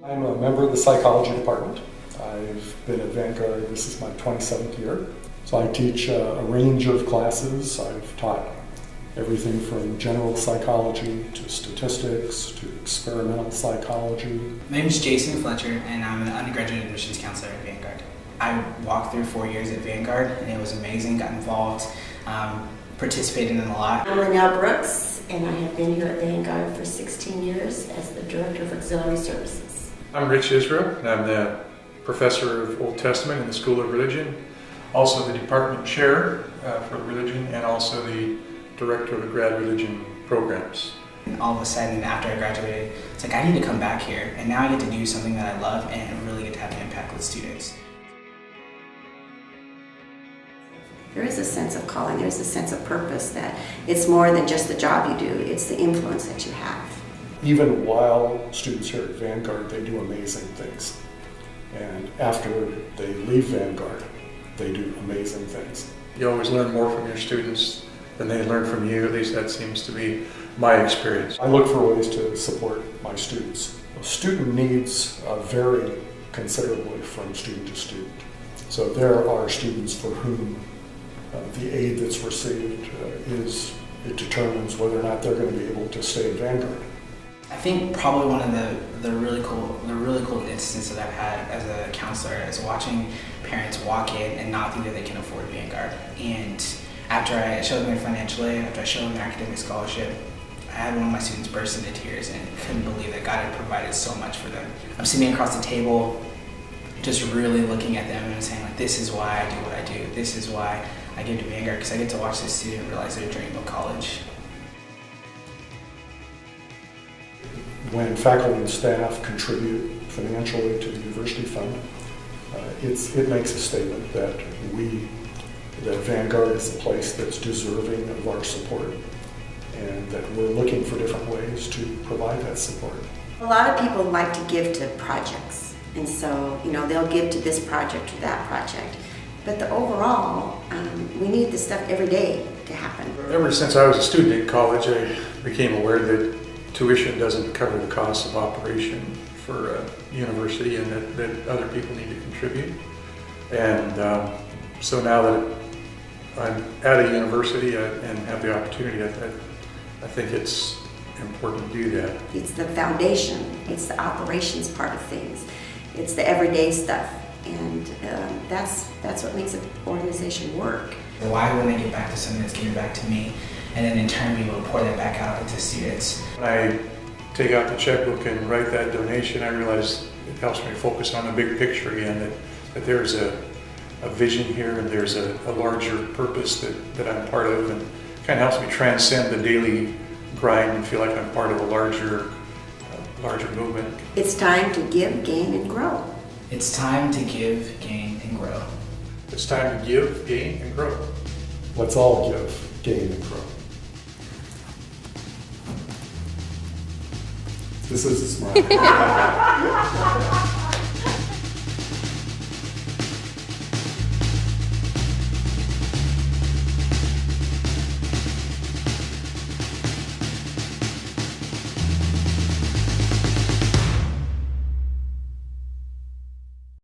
I'm a member of the psychology department. I've been at Vanguard, this is my 27th year. So I teach a range of classes. I've taught everything from general psychology to statistics to experimental psychology. My name is Jason Fletcher, and I'm an undergraduate admissions counselor at Vanguard. I walked through 4 years at Vanguard, and it was amazing. Got involved, participated in a lot. I'm Linnell Brooks, and I have been here at Vanguard for 16 years as the Director of Auxiliary Services. I'm Rich Israel, and I'm the Professor of Old Testament in the School of Religion, also the Department Chair for Religion, and also the Director of the Grad Religion Programs. And all of a sudden, after I graduated, it's like I need to come back here, and now I get to do something that I love and really get to have an impact with students. There is a sense of calling, there's a sense of purpose that it's more than just the job you do, it's the influence that you have. Even while students here at Vanguard, they do amazing things. And after they leave Vanguard, they do amazing things. You always learn more from your students than they learn from you. At least that seems to be my experience. I look for ways to support my students. Student needs vary considerably from student to student. So there are students for whom the aid that's received it determines whether or not they're going to be able to stay at Vanguard. I think probably one of the really cool instances that I've had as a counselor is watching parents walk in and not think that they can afford Vanguard. And after I showed them their financial aid, after I showed them their academic scholarship, I had one of my students burst into tears and couldn't believe that God had provided so much for them. I'm sitting across the table, just really looking at them and saying, like, this is why I do what I do. This is why I give to Vanguard, because I get to watch this student realize their dream of college. When faculty and staff contribute financially to the university fund, it makes a statement that Vanguard is a place that's deserving of our support and that we're looking for different ways to provide that support. A lot of people like to give to projects, and so they'll give to this project or that project. But the overall, we need this stuff every day to happen. Ever since I was a student in college, I became aware that tuition doesn't cover the cost of operation for a university and that other people need to contribute. And so now that I'm at a university and have the opportunity, I think it's important to do that. It's the foundation, it's the operations part of things, it's the everyday stuff, and that's what makes an organization work. Why wouldn't I give back to something that's giving back to me, and then in turn be able to pour that back out into students? When I take out the checkbook and write that donation, I realize it helps me focus on the big picture again, that there's a vision here and there's a larger purpose that I'm part of, and it kind of helps me transcend the daily grind and feel like I'm part of a larger movement. It's time to give, gain, and grow. It's time to give, gain, and grow. It's time to give, gain, and grow. Let's all give, gain, and grow. This is a smile.